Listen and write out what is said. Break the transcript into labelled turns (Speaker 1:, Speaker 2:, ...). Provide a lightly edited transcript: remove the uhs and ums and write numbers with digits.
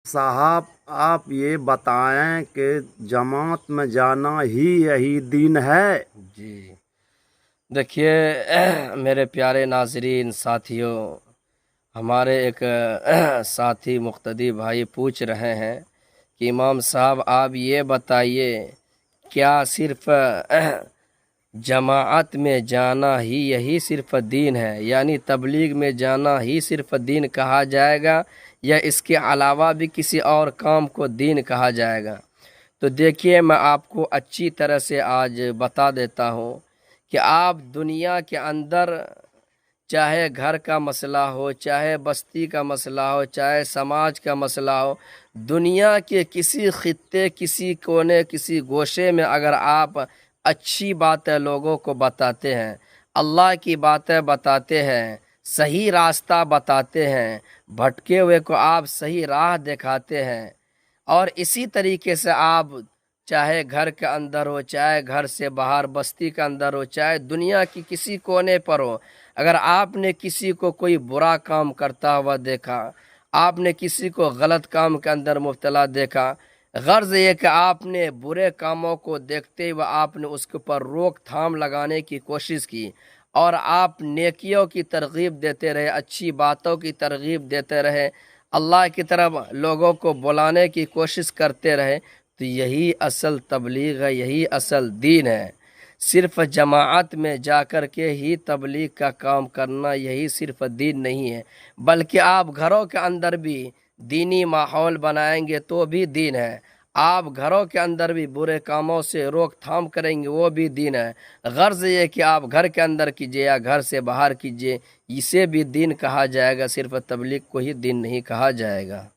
Speaker 1: साहब आप ये बताएं कि जमात में जाना ही यही दीन है।
Speaker 2: जी देखिए मेरे प्यारे नाजरीन साथियों, हमारे एक साथी मुक्तदी भाई पूछ रहे हैं कि इमाम साहब आप ये बताइए, क्या सिर्फ जमाअत में जाना ही यही सिर्फ दीन है, यानी तबलीग में जाना ही सिर्फ दीन कहा जाएगा या इसके अलावा भी किसी और काम को दीन कहा जाएगा? तो देखिए मैं आपको अच्छी तरह से आज बता देता हूँ कि आप दुनिया के अंदर चाहे घर का मसला हो, चाहे बस्ती का मसला हो, चाहे समाज का मसला हो, दुनिया के किसी खित्ते, किसी कोने, किसी गोशे में अगर आप अच्छी बातें लोगों को बताते हैं, अल्लाह की बातें बताते हैं, सही रास्ता बताते हैं, भटके हुए को आप सही राह दिखाते हैं, और इसी तरीके से आप चाहे घर के अंदर हो, चाहे घर से बाहर बस्ती के अंदर हो, चाहे दुनिया की किसी कोने पर हो, अगर आपने किसी को कोई बुरा काम करता हुआ देखा, आपने किसी को गलत काम के अंदर मुब्तला देखा, गर्ज ये कि आपने बुरे कामों को देखते हुए आपने उसके ऊपर रोक थाम लगाने की कोशिश की और आप नेकियों की तरगीब देते रहे, अच्छी बातों की तरगीब देते रहे, अल्लाह की तरफ लोगों को बुलाने की कोशिश करते रहे, तो यही असल तबलीग है, यही असल दीन है। सिर्फ जमाअत में जाकर के ही तबलीग का काम करना यही सिर्फ दीन नहीं है, बल्कि आप घरों के अंदर भी दीनी माहौल बनाएंगे तो भी दीन है। आप घरों के अंदर भी बुरे कामों से रोक थाम करेंगे वो भी दीन है। गर्ज ये कि आप घर के अंदर कीजिए या घर से बाहर कीजिए, इसे भी दीन कहा जाएगा, सिर्फ तबलीग को ही दीन नहीं कहा जाएगा।